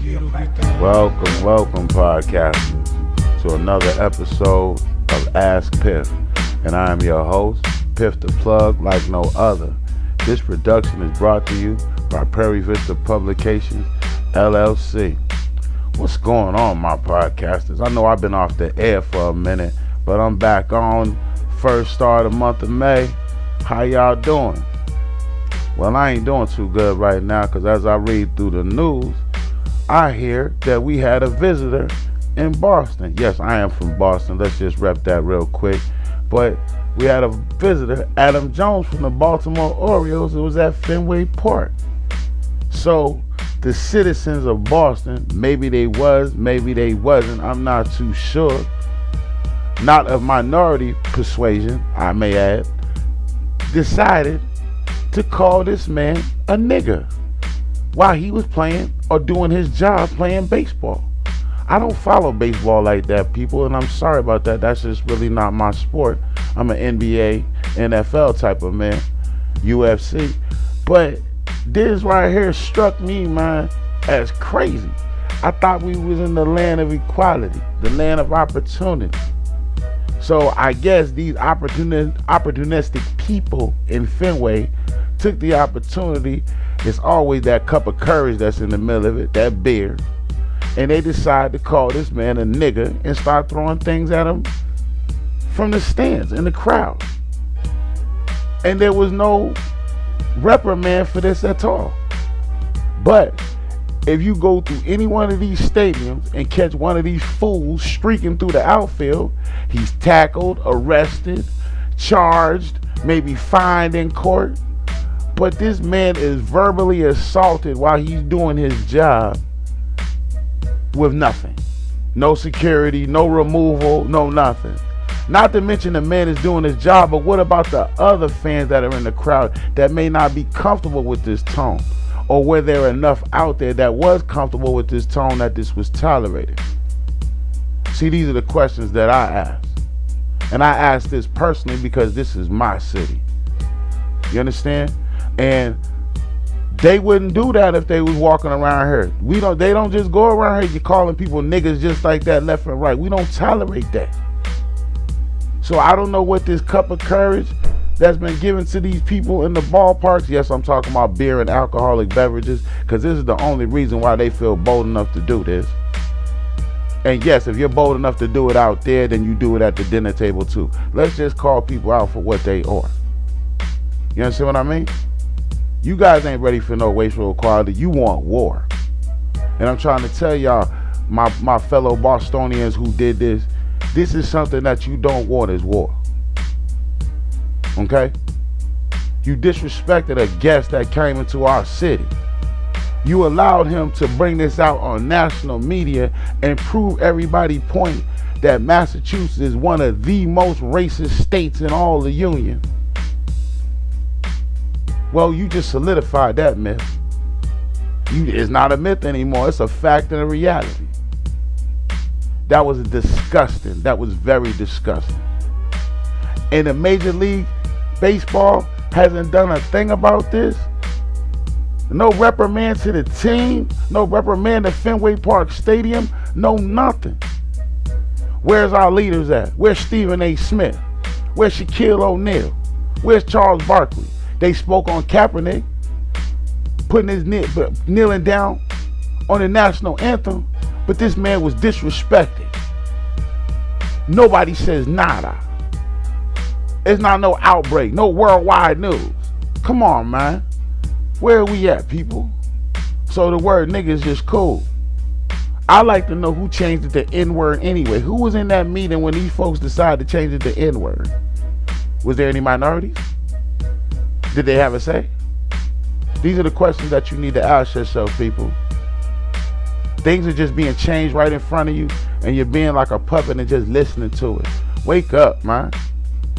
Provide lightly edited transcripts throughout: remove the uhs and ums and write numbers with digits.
Welcome, podcasters, to another episode of Ask Piff. And I am your host, Piff the Plug, like no other. This production is brought to you by Prairie Vista Publications, LLC. What's going on, my podcasters? I know I've been off the air for a minute, but I'm back on first start of the month of May. How y'all doing? Well, I ain't doing too good right now because as I read through the news, I hear that we had a visitor in Boston. Yes, I am from Boston. Let's just rep that real quick. But we had a visitor, Adam Jones from the Baltimore Orioles. It was at Fenway Park. So the citizens of Boston, maybe they was, maybe they wasn't, I'm not too sure. Not of minority persuasion, I may add, decided to call this man a nigger while he was playing or doing his job playing baseball. I don't follow baseball like that, people, and I'm sorry about that. That's just really not my sport. I'm an NBA, NFL type of man, UFC. But this right here struck me, man, as crazy. I thought we was in the land of equality, the land of opportunity. So I guess these opportunistic people in Fenway took the opportunity. It's always that cup of courage that's in the middle of it, that beer. And they decide to call this man a nigger and start throwing things at him from the stands in the crowd. And there was no reprimand for this at all. But if you go through any one of these stadiums and catch one of these fools streaking through the outfield, he's tackled, arrested, charged, maybe fined in court. But this man is verbally assaulted while he's doing his job with nothing. No security, no removal, no nothing. Not to mention the man is doing his job, but what about the other fans that are in the crowd that may not be comfortable with this tone? Or were there enough out there that was comfortable with this tone that this was tolerated? See, these are the questions that I ask. And I ask this personally because this is my city. You understand? And they wouldn't do that if they was walking around here. They don't just go around here, you're calling people niggas just like that left and right. We don't tolerate that. So I don't know what this cup of courage that's been given to these people in the ballparks. Yes, I'm talking about beer and alcoholic beverages, because this is the only reason why they feel bold enough to do this. And yes, if you're bold enough to do it out there, then you do it at the dinner table too. Let's just call people out for what they are. You understand what I mean? You guys ain't ready for no racial equality. You want war. And I'm trying to tell y'all, my fellow Bostonians who did this is something that you don't want, is war. Okay? You disrespected a guest that came into our city. You allowed him to bring this out on national media and prove everybody point that Massachusetts is one of the most racist states in all the Union. Well, you just solidified that myth. It's not a myth anymore. It's a fact and a reality. That was disgusting. That was very disgusting. And the Major League Baseball hasn't done a thing about this. No reprimand to the team. No reprimand to Fenway Park Stadium. No nothing. Where's our leaders at? Where's Stephen A. Smith? Where's Shaquille O'Neal? Where's Charles Barkley? They spoke on Kaepernick putting his kneeling down on the national anthem, but this man was disrespected. Nobody says nada. It's not no outbreak, no worldwide news. Come on, man. Where are we at, people? So the word nigga is just cool. I like to know who changed it to N-word anyway. Who was in that meeting when these folks decided to change it to N-word? Was there any minorities? Did they have a say? These are the questions that you need to ask yourself, people. Things are just being changed right in front of you, and you're being like a puppet and just listening to it. Wake up, man.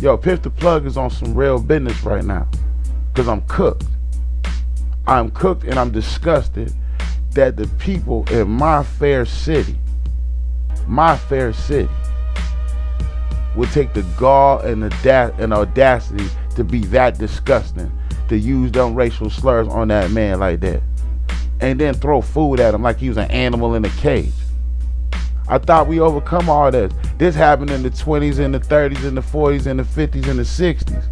Yo, Piff the Plug is on some real business right now, because I'm cooked. I'm cooked and I'm disgusted that the people in my fair city would take the gall and audacity to be that disgusting, to use them racial slurs on that man like that. and then throw food at him like he was an animal in a cage. I thought we overcome all this. This happened in the 20s and the 30s and the 40s and the 50s and the 60s.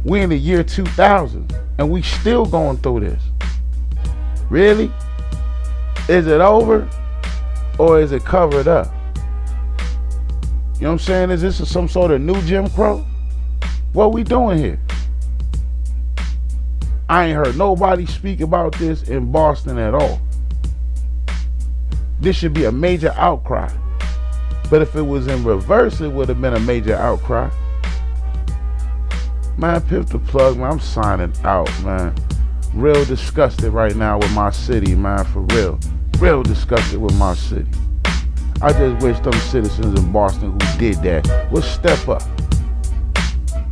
We in the year 2000 and we still going through this. Really? Is it over or is it covered up? You know what I'm saying? Is this some sort of new Jim Crow? What we doing here? I ain't heard nobody speak about this in Boston at all. This should be a major outcry. But if it was in reverse, it would have been a major outcry. Man, Piff the Plug, man, I'm signing out, man. Real disgusted right now with my city, man, for real. Real disgusted with my city. I just wish them citizens in Boston who did that would step up.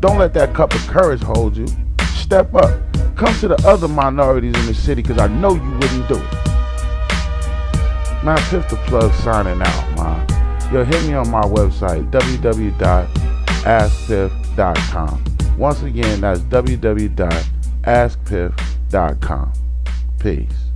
Don't let that cup of courage hold you. Step up. Come to the other minorities in the city, because I know you wouldn't do it. Man, Piff the Plug signing out, man. Yo, hit me on my website, www.askpiff.com. Once again, that's www.askpiff.com. Peace.